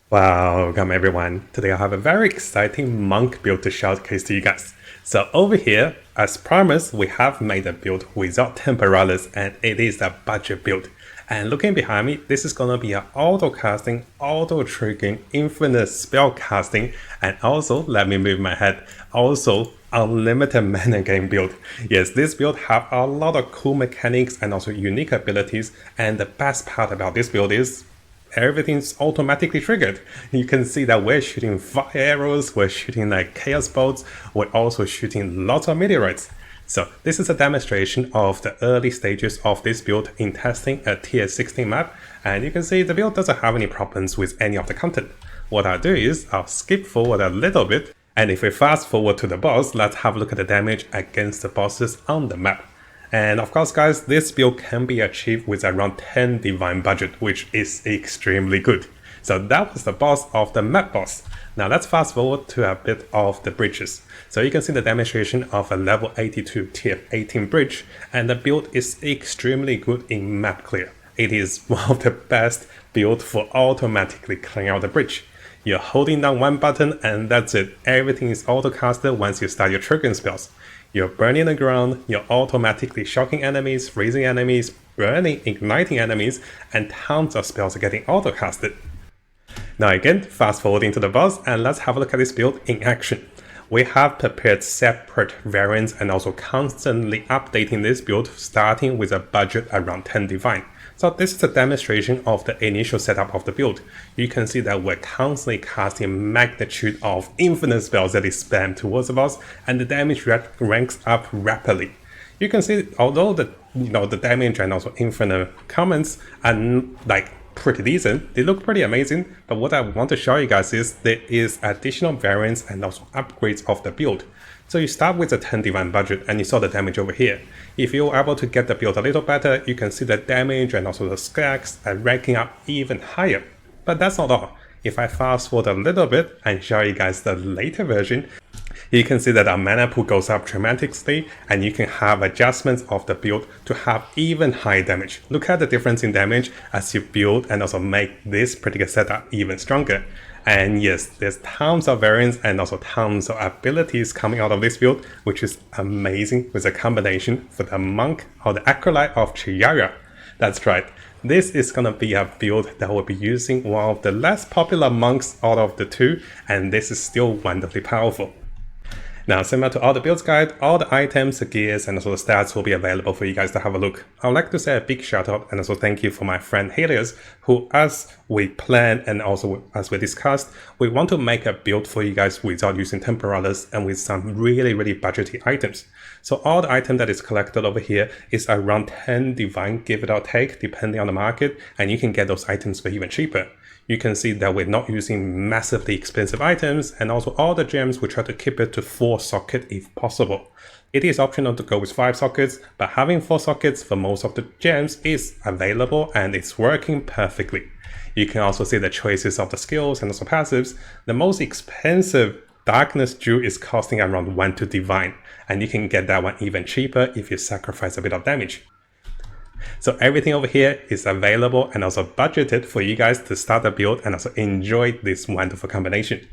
Welcome everyone. Today I have a very exciting monk build to showcase to you guys. So over here, as promised, we have made a build without temporalis and it is a budget build. And looking behind me, this is gonna be an auto casting, auto triggering, infinite spell casting, and also, let me move my head, also unlimited mana gain build. Yes, this build have a lot of cool mechanics and also unique abilities, and the best part about this build is everything's automatically triggered. You can see that we're shooting fire arrows, we're shooting like chaos bolts, we're also shooting lots of meteorites. So this is a demonstration of the early stages of this build in testing a tier 16 map, and you can see the build doesn't have any problems with any of the content. What I'll do is I'll skip forward a little bit, and if we fast forward to the boss, let's have a look at the damage against the bosses on the map. And of course guys, this build can be achieved with around 10 divine budget, which is extremely good. So that was the boss of the map boss. Now let's fast forward to a bit of the bridges. So you can see the demonstration of a level 82 tier 18 bridge, and the build is extremely good in map clear. It is one of the best build for automatically clearing out the bridge. You're holding down one button and that's it. Everything is auto-casted once you start your triggering spells. You're burning the ground, you're automatically shocking enemies, freezing enemies, burning, igniting enemies, and tons of spells are getting auto-casted. Now again, fast forwarding to the boss, and let's have a look at this build in action. We have prepared separate variants and also constantly updating this build, starting with a budget around 10 divine. So this is a demonstration of the initial setup of the build. You can see that we're constantly casting magnitude of infinite spells that is spammed towards the boss, and the damage ranks up rapidly. You can see, although the damage and also infinite comments are like pretty decent, they look pretty amazing, but what I want to show you guys is there is additional variants and also upgrades of the build. So you start with a 10 divine budget and you saw the damage over here. If you're able to get the build a little better, you can see the damage and also the stacks are ranking up even higher. But that's not all. If I fast forward a little bit and show you guys the later version, you can see that our mana pool goes up dramatically and you can have adjustments of the build to have even higher damage. Look at the difference in damage as you build and also make this particular setup even stronger. And yes, there's tons of variants and also tons of abilities coming out of this build, which is amazing with a combination for the monk or the acolyte of Chayula. That's right. This is gonna be a build that will be using one of the less popular monks out of the two, and this is still wonderfully powerful. Now, similar to all the builds guide, all the items, the gears, and also the stats will be available for you guys to have a look. I would like to say a big shout out and also thank you for my friend Helleios, who, as we planned and also as we discussed, we want to make a build for you guys without using temporalis and with some really budgety items. So all the item that is collected over here is around 10 divine, give it or take, depending on the market, and you can get those items for even cheaper. You can see that we're not using massively expensive items, and also all the gems we try to keep it to 4 sockets if possible. It is optional to go with 5 sockets, but having 4 sockets for most of the gems is available and it's working perfectly. You can also see the choices of the skills and also passives. The most expensive Darkness Jewel is costing around 1 to divine, and you can get that one even cheaper if you sacrifice a bit of damage. So everything over here is available and also budgeted for you guys to start the build and also enjoy this wonderful combination.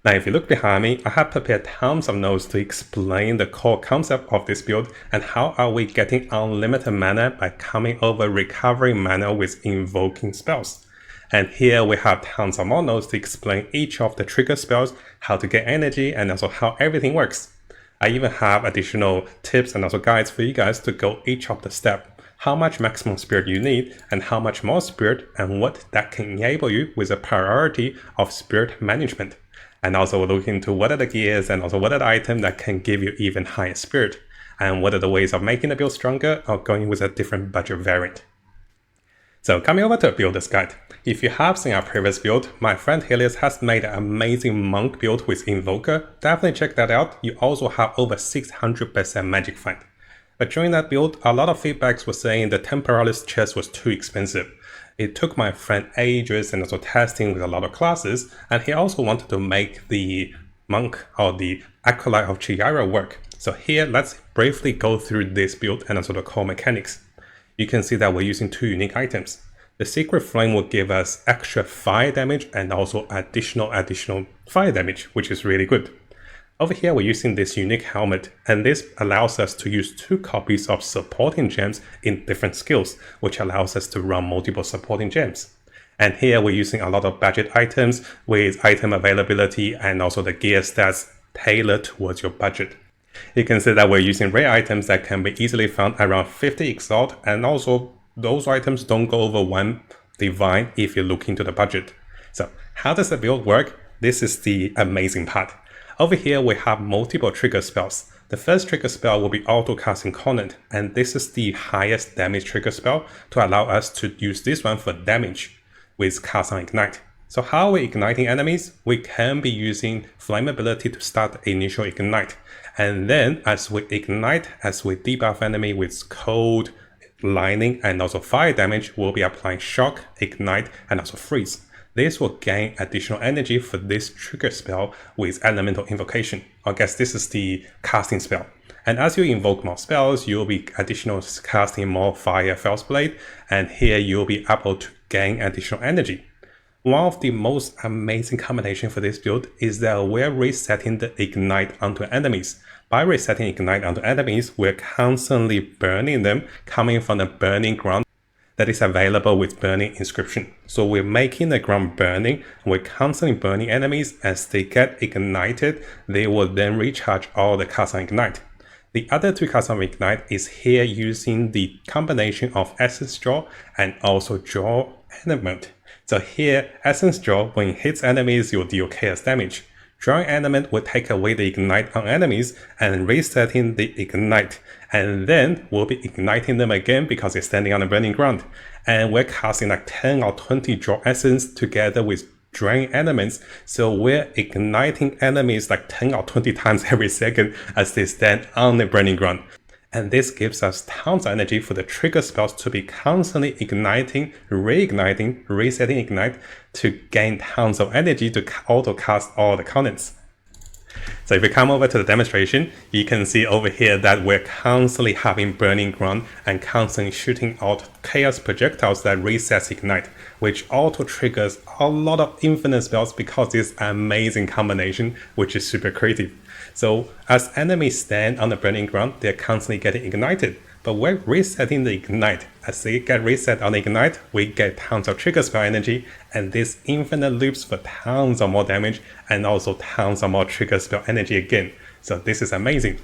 Now if you look behind me, I have prepared tons of notes to explain the core concept of this build and how are we getting unlimited mana by coming over recovering mana with invoking spells. And here we have tons of more notes to explain each of the trigger spells, how to get energy, and also how everything works. I even have additional tips and also guides for you guys to go each of the steps. How much maximum spirit you need and how much more spirit and what that can enable you with a priority of spirit management. And also we'll look into what are the gears and also what are the items that can give you even higher spirit and what are the ways of making the build stronger or going with a different budget variant. So coming over to a builder's guide. If you have seen our previous build, my friend Helleios has made an amazing monk build with Invoker. Definitely check that out. You also have over 600% magic find. But during that build, a lot of feedbacks were saying the temporalis chest was too expensive. It took my friend ages and also testing with a lot of classes, and he also wanted to make the monk or the acolyte of Chayula work. So here, let's briefly go through this build and also the core mechanics. You can see that we're using 2 unique items. The Secret Flame will give us extra fire damage and also additional fire damage, which is really good. Over here, we're using this unique helmet, and this allows us to use 2 copies of supporting gems in different skills, which allows us to run multiple supporting gems. And here we're using a lot of budget items with item availability and also the gear stats tailored towards your budget. You can see that we're using rare items that can be easily found around 50 Exalt, and also those items don't go over 1 Divine if you look into the budget. So how does the build work? This is the amazing part. Over here we have multiple trigger spells. The first trigger spell will be auto casting Comet, and this is the highest damage trigger spell to allow us to use this one for damage with cast on Ignite. So how are we igniting enemies? We can be using Flame ability to start the initial Ignite, and then as we ignite, as we debuff enemy with cold, lightning and also fire damage, we'll be applying shock, ignite and also freeze. This will gain additional energy for this trigger spell with elemental invocation. I guess this is the casting spell. And as you invoke more spells, you'll be additional casting more fire Fel's Blade, and here you'll be able to gain additional energy. One of the most amazing combination for this build is that we're resetting the ignite onto enemies. By resetting ignite onto enemies, we're constantly burning them coming from the burning ground that is available with burning inscription. So we're making the ground burning, we're constantly burning enemies. As they get ignited, they will then recharge all the cast on Ignite. The other 2 casts on Ignite is here using the combination of Essence Draw and also Draw element. So here, Essence Draw, when it hits enemies, you'll deal chaos damage. Drawing element will take away the ignite on enemies and resetting the ignite, and then we'll be igniting them again because they're standing on the burning ground. And we're casting like 10 or 20 draw essence together with drain elements, so we're igniting enemies like 10 or 20 times every second as they stand on the burning ground. And this gives us tons of energy for the trigger spells to be constantly igniting, reigniting, resetting ignite to gain tons of energy to auto cast all the Comets. So if we come over to the demonstration, you can see over here that we're constantly having burning ground and constantly shooting out chaos projectiles that resets ignite, which auto triggers a lot of infinite spells because this amazing combination, which is super creative. So as enemies stand on the burning ground, they're constantly getting ignited, but we're resetting the ignite. As they get reset on the ignite, we get tons of trigger spell energy, and this infinite loops for tons of more damage and also tons of more trigger spell energy again. So this is amazing.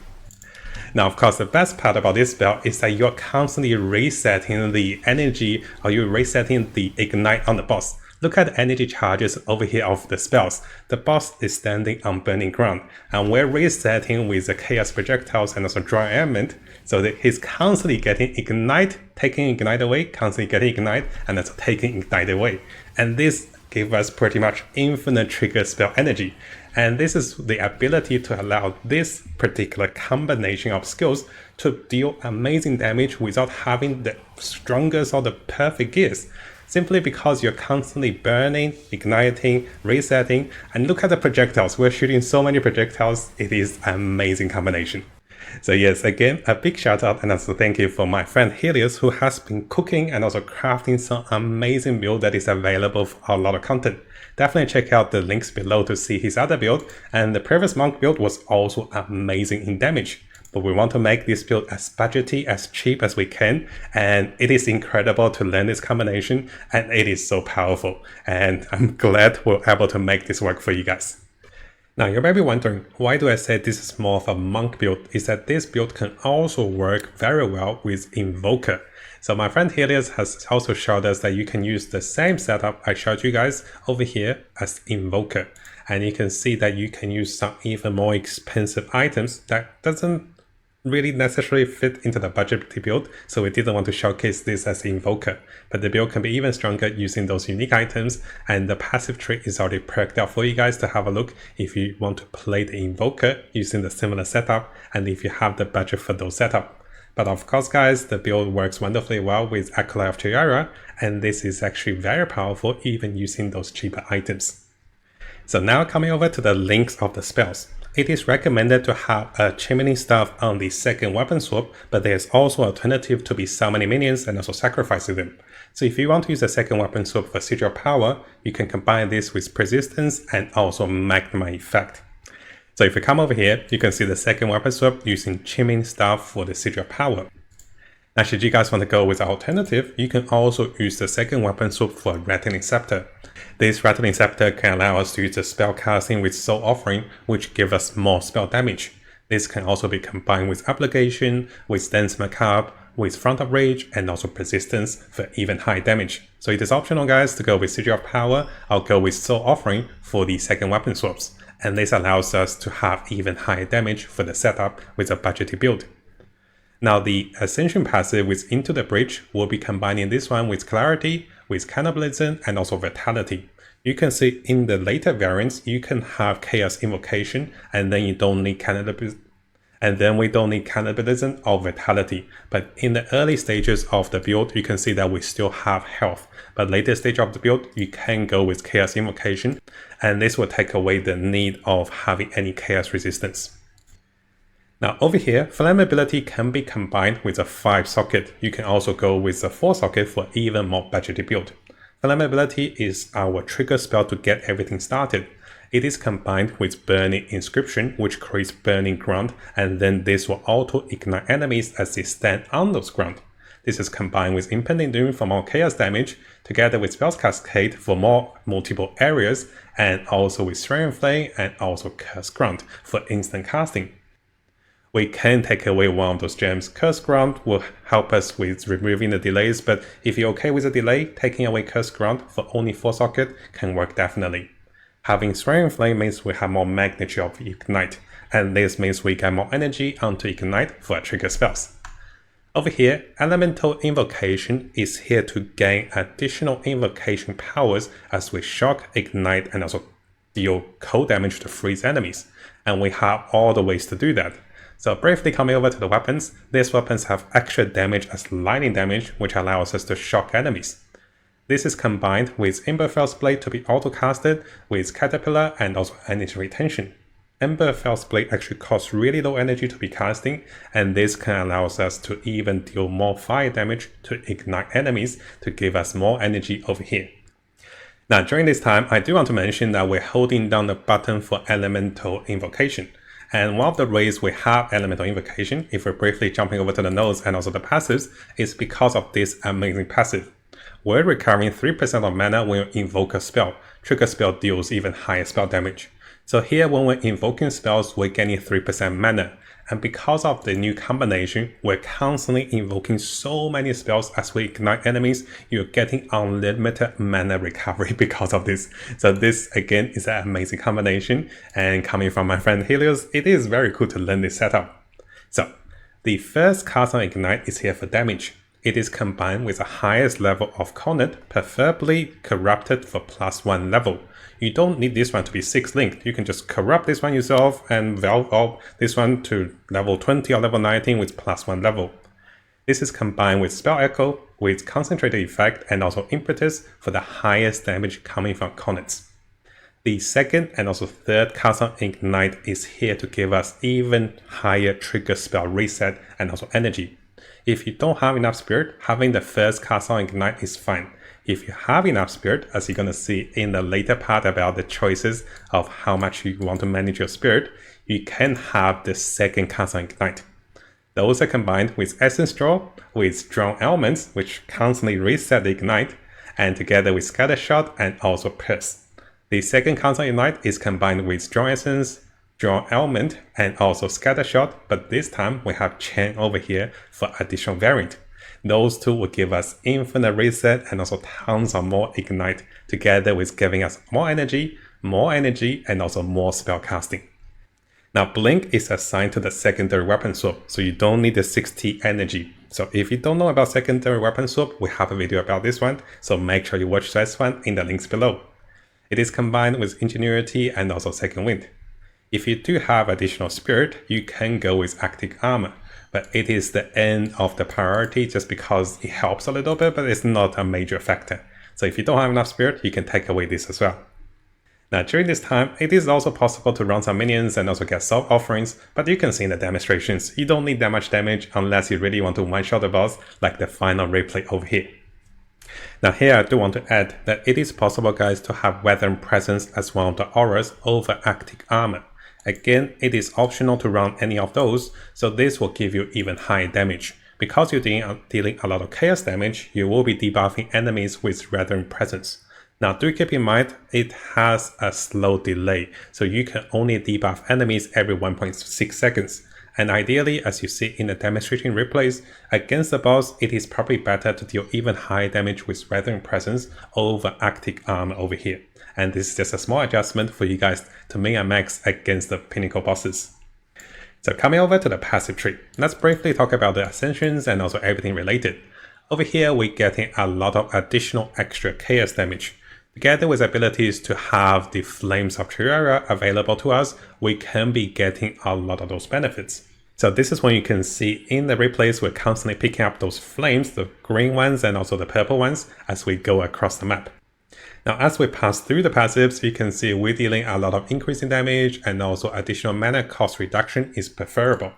Now, of course, the best part about this spell is that you're constantly resetting the energy, or you're resetting the ignite on the boss. Look at the energy charges over here of the spells. The boss is standing on burning ground, and we're resetting with the chaos projectiles and also draw element, so that he's constantly getting ignite, taking ignite away, constantly getting ignite, and also taking ignite away. And this gives us pretty much infinite trigger spell energy. And this is the ability to allow this particular combination of skills to deal amazing damage without having the strongest or the perfect gears. Simply because you're constantly burning, igniting, resetting, and look at the projectiles. We're shooting so many projectiles. It is an amazing combination. So yes, again, a big shout out and also thank you for my friend Helleios, who has been cooking and also crafting some amazing build that is available for a lot of content. Definitely check out the links below to see his other build, and the previous monk build was also amazing in damage. But we want to make this build as budgety, as cheap as we can, and it is incredible to learn this combination, and it is so powerful, and I'm glad we're able to make this work for you guys. Now you may be wondering, why do I say this is more of a monk build? Is that this build can also work very well with Invoker. So my friend Helleios has also showed us that you can use the same setup I showed you guys over here as Invoker. And you can see that you can use some even more expensive items that doesn't really necessarily fit into the budget build, so we didn't want to showcase this as the Invoker. But the build can be even stronger using those unique items, and the passive tree is already perked out for you guys to have a look if you want to play the Invoker using the similar setup, and if you have the budget for those setup. But of course guys, the build works wonderfully well with Acolyte of Chayula, and this is actually very powerful even using those cheaper items. So now coming over to the links of the spells. It is recommended to have a chimney staff on the second weapon swap, but there's also an alternative to be summoning minions and also sacrificing them. So if you want to use the second weapon swap for Sigil of Power, you can combine this with Persistence and also Magma effect. So if you come over here, you can see the second weapon swap using Chiming Staff for the Sigil of Power. Now should you guys want to go with an alternative, you can also use the second weapon swap for Rattling Scepter. This Rattling Scepter can allow us to use the spell casting with Soul Offering, which gives us more spell damage. This can also be combined with Obligation, with Dance Macabre, with Front of Rage, and also Persistence for even higher damage. So it is optional guys to go with Sigil of Power. I'll go with Soul Offering for the second weapon swaps. And this allows us to have even higher damage for the setup with a budgeted build. Now the Ascension passive with Into the Breach will be combining this one with Clarity, with Cannibalism, and also Vitality. You can see in the later variants, you can have Chaos Invocation, and then you don't need Cannibalism. And then we don't need Cannibalism or Vitality. But in the early stages of the build, you can see that we still have health. But later stage of the build, you can go with Chaos Invocation, and this will take away the need of having any Chaos resistance. Now over here, Flammability can be combined with a 5 socket. You can also go with a 4 socket for even more budgeted build. Flammability is our trigger spell to get everything started. It is combined with Burning Inscription, which creates burning ground, and then this will auto-ignite enemies as they stand on those ground. This is combined with Impending Doom for more chaos damage, together with Spells Cascade for more multiple areas, and also with Swearing Flame and also Curse Ground for instant casting. We can take away one of those gems. Curse Ground will help us with removing the delays, but if you're okay with the delay, taking away Curse Ground for only 4 socket can work definitely. Having Swearing Flame means we have more magnitude of Ignite, and this means we get more energy onto Ignite for trigger spells. Over here, Elemental Invocation is here to gain additional invocation powers as we shock, ignite, and also deal cold damage to freeze enemies, and we have all the ways to do that. So briefly coming over to the weapons, these weapons have extra damage as lightning damage, which allows us to shock enemies. This is combined with Emberfell's Blade to be auto-casted, with Caterpillar and also Energy Retention. Emberfell's Blade actually costs really low energy to be casting, and this can allow us to even deal more fire damage to ignite enemies to give us more energy over here. Now during this time, I do want to mention that we're holding down the button for Elemental Invocation. And one of the ways we have Elemental Invocation, if we're briefly jumping over to the nodes and also the passives, is because of this amazing passive. We're recovering 3% of mana when we invoke a spell. Trigger spell deals even higher spell damage. So here when we're invoking spells, we're getting 3% mana. And because of the new combination, we're constantly invoking so many spells as we ignite enemies, you're getting unlimited mana recovery because of this. So this again is an amazing combination, and coming from my friend Helleios, it is very cool to learn this setup. So the first cast on Ignite is here for damage. It is combined with the highest level of Comet, preferably corrupted for +1 level. You don't need this one to be 6 linked. You can just corrupt this one yourself and valve up this one to level 20 or level 19 with +1 level. This is combined with Spell Echo, with Concentrated Effect and also Impetus for the highest damage coming from Comets. The second and also third cast on Ignite is here to give us even higher trigger spell reset and also energy. If you don't have enough spirit, having the first cast on Ignite is fine. If you have enough spirit, as you're going to see in the later part about the choices of how much you want to manage your spirit, you can have the second cast on Ignite. Those are combined with Essence Draw, with Strong Elements, which constantly reset the Ignite, and together with Scatter Shot and also Pierce. The second cast on Ignite is combined with Strong Essence, Draw Element, and also Scatter Shot, but this time we have Chain over here for additional variant. Those two will give us infinite reset and also tons of more Ignite, together with giving us more energy, and also more spell casting. Now Blink is assigned to the secondary weapon swap, so you don't need the 60 energy. So if you don't know about secondary weapon swap, we have a video about this one, so make sure you watch this one in the links below. It is combined with Ingenuity and also Second Wind. If you do have additional spirit, you can go with Active Armor, but it is the end of the priority just because it helps a little bit, but it's not a major factor. So if you don't have enough spirit, you can take away this as well. Now during this time, it is also possible to run some minions and also get soul offerings, but you can see in the demonstrations, you don't need that much damage unless you really want to one-shot the boss, like the final replay over here. Now here I do want to add that it is possible, guys, to have Weathering Presence as one of the auras over Arctic Armor. Again, it is optional to run any of those, so this will give you even higher damage. Because you're dealing a lot of chaos damage, you will be debuffing enemies with Weathering Presence. Now do keep in mind, it has a slow delay, so you can only debuff enemies every 1.6 seconds. And ideally, as you see in the demonstration replays, against the boss, it is probably better to deal even higher damage with Weathering Presence over Arctic Armor over here. And this is just a small adjustment for you guys to min and max against the Pinnacle bosses. So coming over to the passive tree, let's briefly talk about the ascensions and also everything related. Over here, we're getting a lot of additional extra chaos damage. Together with abilities to have the Flames of Chayula available to us, we can be getting a lot of those benefits. So this is when you can see in the replays, we're constantly picking up those flames, the green ones and also the purple ones, as we go across the map. Now as we pass through the passives, you can see we're dealing a lot of increasing damage and also additional mana cost reduction is preferable.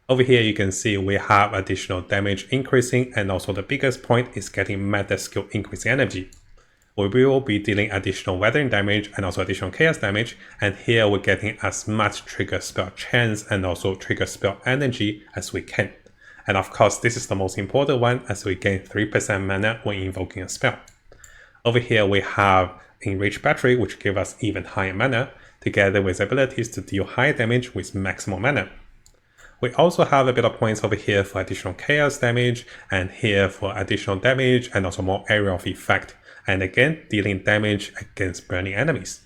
Over here you can see we have additional damage increasing, and also the biggest point is getting meta skill increasing energy. We will be dealing additional weathering damage and also additional chaos damage, and here we're getting as much trigger spell chance and also trigger spell energy as we can. And of course this is the most important one, as we gain 3% mana when invoking a spell. Over here we have Enriched Battery, which gives us even higher mana, together with abilities to deal high damage with maximum mana. We also have a bit of points over here for additional chaos damage, and here for additional damage and also more area of effect, and again dealing damage against burning enemies.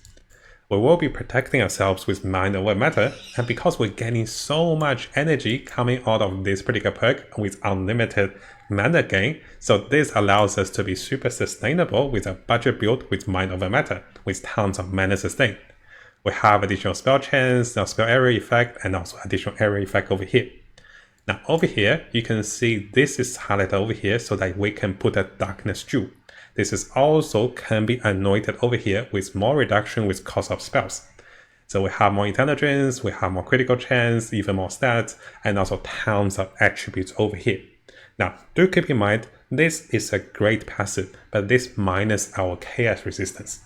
We will be protecting ourselves with Mind Over Matter, and because we're getting so much energy coming out of this particular perk with unlimited mana gain, so this allows us to be super sustainable with a budget build with Mind Over Matter, with tons of mana sustain. We have additional spell chance, spell area effect, and also additional area effect over here. Now over here, you can see this is highlighted over here so that we can put a Darkness Jewel. This is also can be anointed over here with more reduction with cost of spells. So we have more intelligence, we have more critical chance, even more stats, and also tons of attributes over here. Now, do keep in mind, this is a great passive, but this minus our chaos resistance.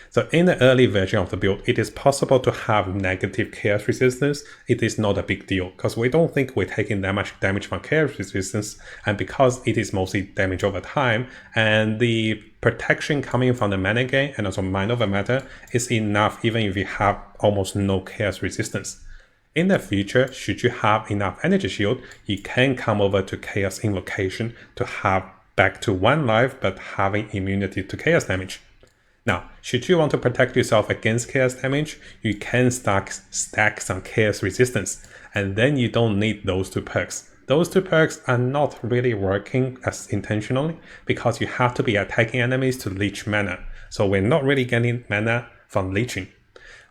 So in the early version of the build, it is possible to have negative chaos resistance. It is not a big deal, because we don't think we're taking that much damage from chaos resistance, and because it is mostly damage over time, and the protection coming from the mana gain and also Mind Over Matter is enough even if you have almost no chaos resistance. In the future, should you have enough energy shield, you can come over to Chaos Invocation to have back to 1 life but having immunity to chaos damage. Now, should you want to protect yourself against chaos damage, you can stack some chaos resistance, and then you don't need those 2 perks. Those 2 perks are not really working as intentionally because you have to be attacking enemies to leech mana, so we're not really getting mana from leeching.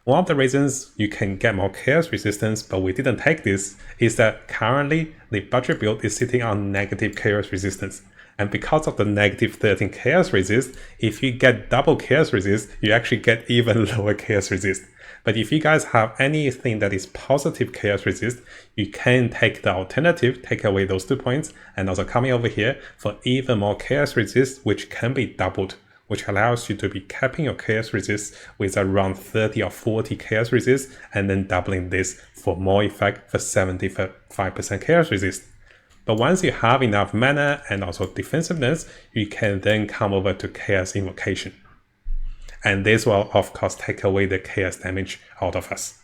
One of the reasons you can get more chaos resistance, but we didn't take this, is that currently the budget build is sitting on negative chaos resistance. And because of the negative 13 chaos resist, if you get double chaos resist, you actually get even lower chaos resist. But if you guys have anything that is positive chaos resist, you can take the alternative, take away those 2 points, and also coming over here for even more chaos resist, which can be doubled, which allows you to be capping your chaos resist with around 30 or 40 chaos resist, and then doubling this for more effect for 75% chaos resist. But once you have enough mana and also defensiveness, you can then come over to Chaos Invocation. And this will of course take away the chaos damage out of us.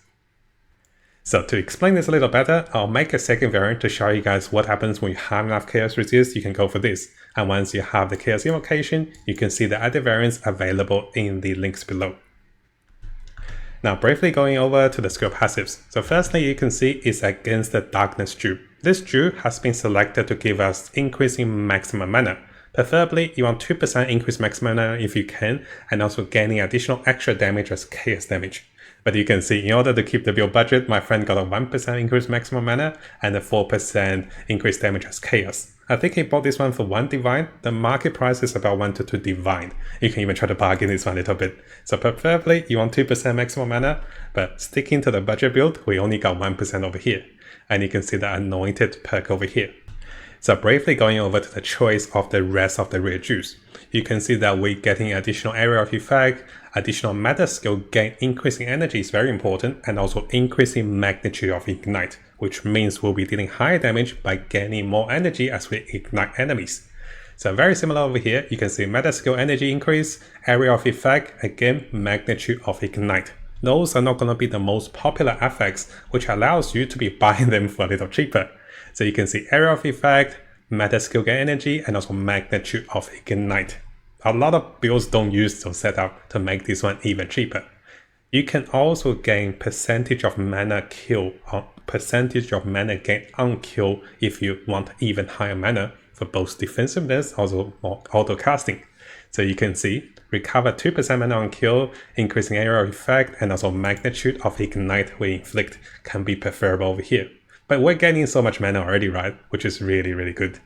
So to explain this a little better, I'll make a second variant to show you guys what happens when you have enough chaos resist. You can go for this. And once you have the Chaos Invocation, you can see the other variants available in the links below. Now briefly going over to the skill passives. So firstly, you can see it's against the Darkness Jewel. This jewel has been selected to give us increasing maximum mana. Preferably, you want 2% increase maximum mana if you can, and also gaining additional extra damage as chaos damage. But you can see, in order to keep the build budget, my friend got a 1% increase maximum mana and a 4% increase damage as chaos. I think he bought this one for 1 divine. The market price is about 1 to 2 divine. You can even try to bargain this one a little bit. So preferably, you want 2% maximum mana, but sticking to the budget build, we only got 1% over here. And you can see the anointed perk over here. So briefly going over to the choice of the rest of the rare juice, you can see that we're getting additional area of effect, additional meta skill gain, increasing energy is very important, and also increasing magnitude of ignite, which means we'll be dealing higher damage by gaining more energy as we ignite enemies. So very similar over here, you can see meta skill energy increase, area of effect, again magnitude of ignite. Those are not going to be the most popular effects, which allows you to be buying them for a little cheaper. So you can see area of effect, meta skill gain energy, and also magnitude of ignite. A lot of builds don't use those setup to make this one even cheaper. You can also gain percentage of mana kill or percentage of mana gain on kill if you want even higher mana for both defensiveness, also more auto casting. So you can see recover 2% mana on kill, increasing area of effect, and also magnitude of ignite we inflict can be preferable over here. But we're gaining so much mana already, right? Which is really, really good.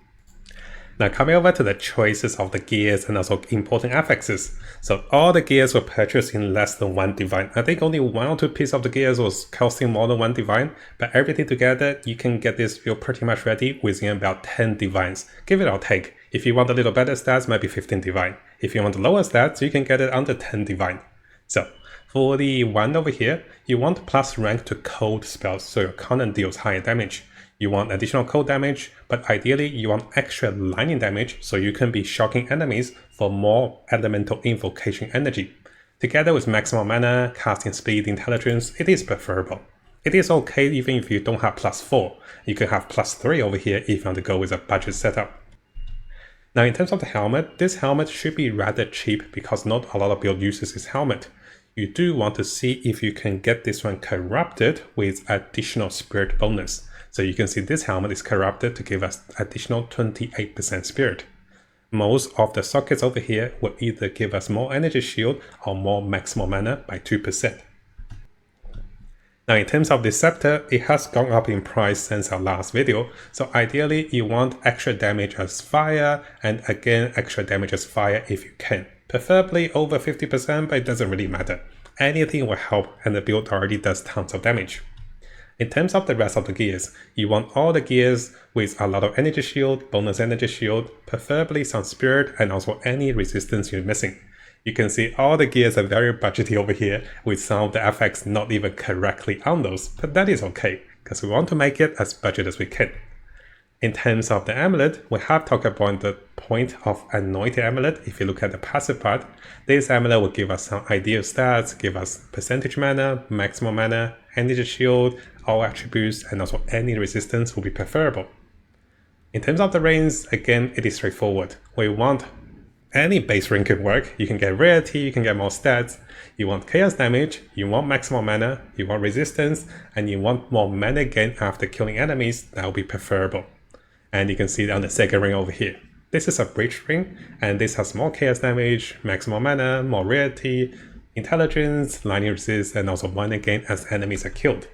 Now coming over to the choices of the gears and also important affixes. So all the gears were purchased in less than 1 divine. I think only 1 or 2 pieces of the gears was costing more than 1 divine, but everything together, you can get this build pretty much ready within about 10 divines. Give it or take. If you want a little better stats, maybe 15 divine. If you want lower stats, you can get it under 10 divine. So for the one over here, you want plus rank to cold spells, so your cannon deals higher damage. You want additional cold damage, but ideally you want extra lightning damage so you can be shocking enemies for more elemental invocation energy. Together with maximum mana, casting speed, intelligence, it is preferable. It is okay even if you don't have plus 4. You can have plus 3 over here if you want to go with a budget setup. Now in terms of the helmet, this helmet should be rather cheap because not a lot of build uses this helmet. You do want to see if you can get this one corrupted with additional spirit bonus. So you can see this helmet is corrupted to give us additional 28% spirit. Most of the sockets over here will either give us more energy shield or more maximum mana by 2%. Now in terms of the scepter, it has gone up in price since our last video, so ideally you want extra damage as fire and again extra damage as fire if you can. Preferably over 50%, but it doesn't really matter. Anything will help and the build already does tons of damage. In terms of the rest of the gears, you want all the gears with a lot of energy shield, bonus energy shield, preferably some spirit and also any resistance you're missing. You can see all the gears are very budgety over here with some of the effects not even correctly on those, but that is okay because we want to make it as budget as we can. In terms of the amulet, we have talked about the point of anointed amulet. If you look at the passive part, this amulet will give us some ideal stats, give us percentage mana, maximum mana, energy shield, all attributes, and also any resistance will be preferable. In terms of the range, again, it is straightforward. We want any base rank can work. You can get rarity, you can get more stats, you want chaos damage, you want maximum mana, you want resistance, and you want more mana gain after killing enemies, that will be preferable. And you can see it on the second ring over here. This is a breach ring, and this has more chaos damage, maximum mana, more rarity, intelligence, lightning resist, and also mana gain as enemies are killed.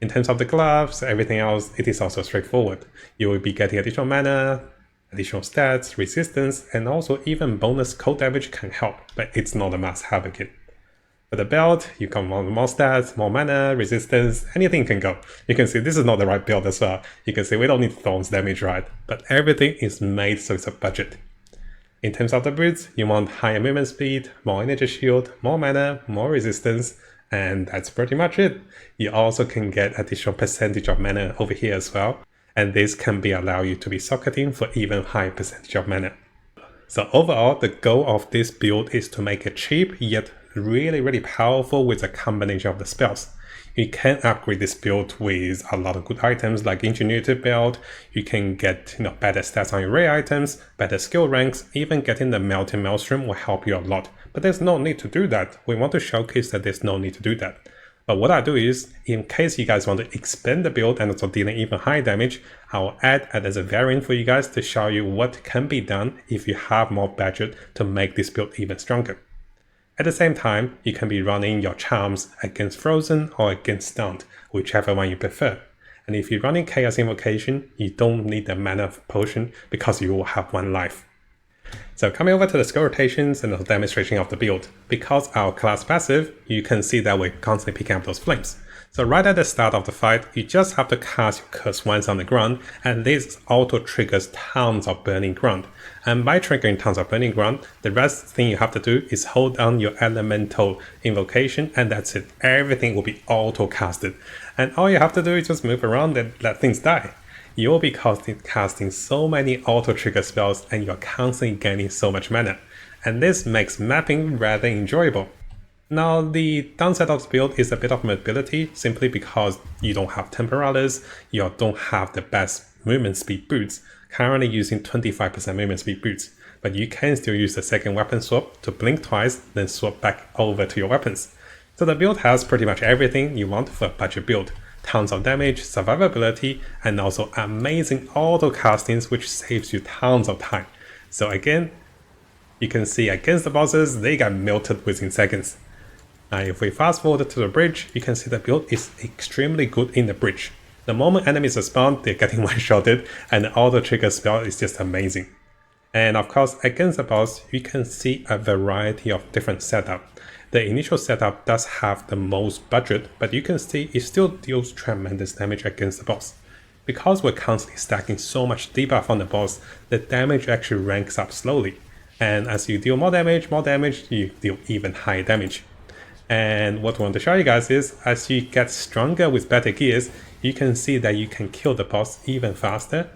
In terms of the gloves, everything else, it is also straightforward. You will be getting additional mana, additional stats, resistance, and also even bonus cold damage can help, but it's not a must-have again. For the belt, you can want more stats, more mana, resistance, anything can go. You can see this is not the right build as well. You can see we don't need thorns damage, right? But everything is made so it's a budget. In terms of the boots, you want higher movement speed, more energy shield, more mana, more resistance, and that's pretty much it. You also can get additional percentage of mana over here as well, and this can be allow you to be socketing for even higher percentage of mana. So overall, the goal of this build is to make it cheap yet really powerful with a combination of the spells. You can upgrade this build with a lot of good items like Ingenuity build. You can get better stats on your rare items, better skill ranks, even getting the Melting Maelstrom will help you a lot. But there's no need to do that. We want to showcase that there's no need to do that. But what I do is, in case you guys want to expand the build and also dealing even higher damage, I will add it as a variant for you guys to show you what can be done if you have more budget to make this build even stronger. At the same time, you can be running your charms against Frozen or against Stunned, whichever one you prefer. And if you're running Chaos Invocation, you don't need the mana potion because you will have 1 life. So coming over to the skill rotations and the demonstration of the build. Because our class passive, you can see that we're constantly picking up those flames. So right at the start of the fight, you just have to cast your curse once on the ground, and this auto triggers tons of burning ground. And by triggering tons of burning ground, the rest thing you have to do is hold down your elemental invocation, and that's it. Everything will be auto casted. And all you have to do is just move around and let things die. You'll be casting so many auto trigger spells, and you're constantly gaining so much mana. And this makes mapping rather enjoyable. Now, the downside of this build is a bit of mobility, simply because you don't have Temporalis, you don't have the best movement speed boots, currently using 25% movement speed boots, but you can still use the second weapon swap to blink twice, then swap back over to your weapons. So the build has pretty much everything you want for a budget build. Tons of damage, survivability, and also amazing auto castings, which saves you tons of time. So again, you can see against the bosses, they get melted within seconds. Now if we fast forward to the bridge, you can see the build is extremely good in the bridge. The moment enemies are spawned, they're getting one-shotted, and the auto trigger spell is just amazing. And of course, against the boss, you can see a variety of different setup. The initial setup does have the most budget, but you can see it still deals tremendous damage against the boss. Because we're constantly stacking so much debuff on the boss, the damage actually ranks up slowly. And as you deal more damage, you deal even higher damage. And what I want to show you guys is, as you get stronger with better gears, you can see that you can kill the boss even faster.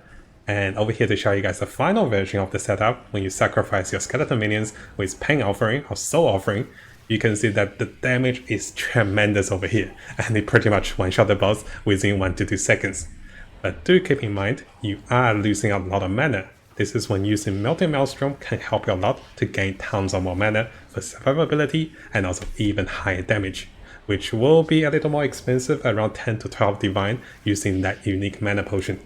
And over here to show you guys the final version of the setup, when you sacrifice your skeleton minions with Pain Offering or Soul Offering, you can see that the damage is tremendous over here, and they pretty much one-shot the boss within 1 to 2 seconds. But do keep in mind, you are losing a lot of mana. This is when using Melting Maelstrom can help you a lot to gain tons of more mana for survivability and also even higher damage, which will be a little more expensive, around 10 to 12 divine, using that unique mana potion.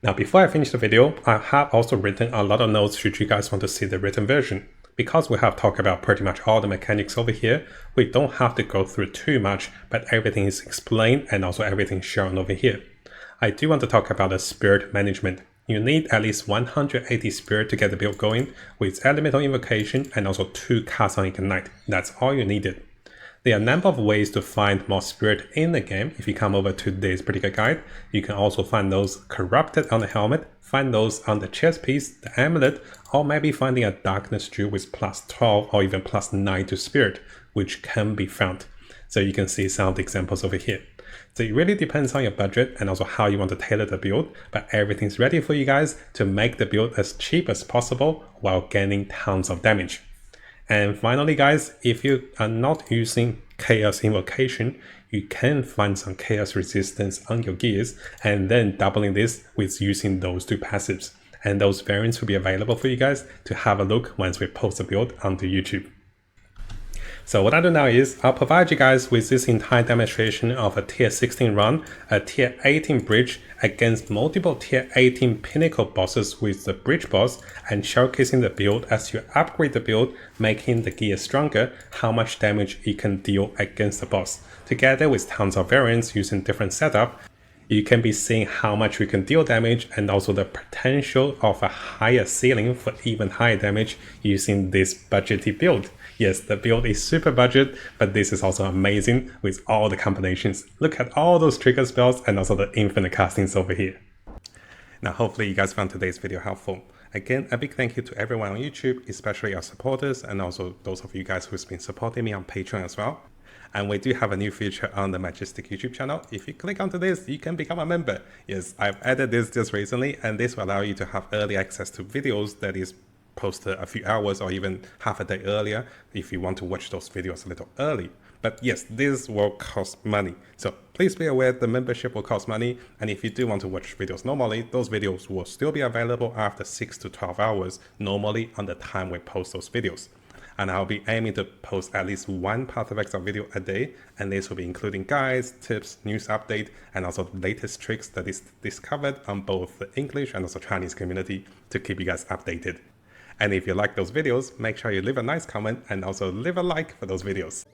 Now before I finish the video, I have also written a lot of notes should you guys want to see the written version. Because we have talked about pretty much all the mechanics over here, we don't have to go through too much, but everything is explained and also everything shown over here. I do want to talk about the spirit management. You need at least 180 spirit to get the build going, with elemental invocation and also 2 casts on Ignite. That's all you needed. There are a number of ways to find more spirit in the game. If you come over to today's particular guide, you can also find those corrupted on the helmet, find those on the chest piece, the amulet, or maybe finding a darkness jewel with +12 or even +9 to spirit, which can be found. So you can see some of the examples over here. So it really depends on your budget and also how you want to tailor the build, but everything's ready for you guys to make the build as cheap as possible while gaining tons of damage. And finally guys, if you are not using Chaos Invocation, you can find some Chaos Resistance on your gears and then doubling this with using those 2 passives. And those variants will be available for you guys to have a look once we post the build onto YouTube. So what I do now is, I'll provide you guys with this entire demonstration of a tier 16 run, a tier 18 bridge against multiple tier 18 Pinnacle bosses with the bridge boss, and showcasing the build as you upgrade the build, making the gear stronger, how much damage it can deal against the boss. Together with tons of variants using different setup, you can be seeing how much we can deal damage and also the potential of a higher ceiling for even higher damage using this budgety build. Yes, the build is super budget, but this is also amazing with all the combinations. Look at all those trigger spells and also the infinite castings over here. Now hopefully you guys found today's video helpful. Again, a big thank you to everyone on YouTube, especially our supporters and also those of you guys who's been supporting me on Patreon as well. And we do have a new feature on the Mattjestic YouTube channel. If you click onto this, you can become a member. Yes, I've added this just recently, and this will allow you to have early access to videos that is posted a few hours or even half a day earlier if you want to watch those videos a little early. But yes, this will cost money. So please be aware the membership will cost money. And if you do want to watch videos normally, those videos will still be available after 6 to 12 hours, normally on the time we post those videos. And I'll be aiming to post at least 1 Path of Exile video a day, and this will be including guides, tips, news update, and also the latest tricks that is discovered on both the English and also Chinese community to keep you guys updated. And if you like those videos, make sure you leave a nice comment and also leave a like for those videos.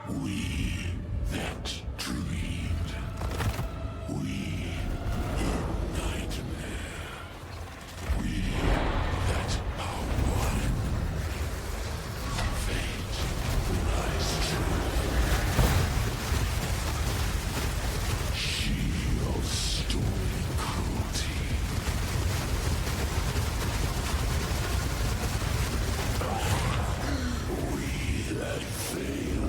We that dreamed. We in nightmare. We that are one. Fate lies true. She of stolen cruelty. We that fail.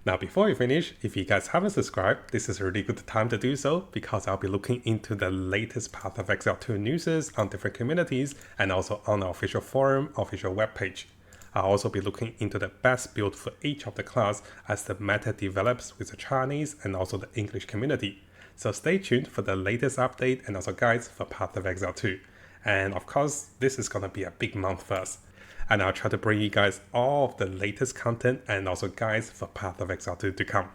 Now, before we finish, if you guys haven't subscribed, this is a really good time to do so because I'll be looking into the latest Path of Exile 2 news on different communities and also on the official forum, official webpage. I'll also be looking into the best build for each of the class as the meta develops with the Chinese and also the English community. So stay tuned for the latest update and also guides for Path of Exile 2. And of course, this is going to be a big month for us. And I'll try to bring you guys all of the latest content and also guides for Path of Exile 2 to come.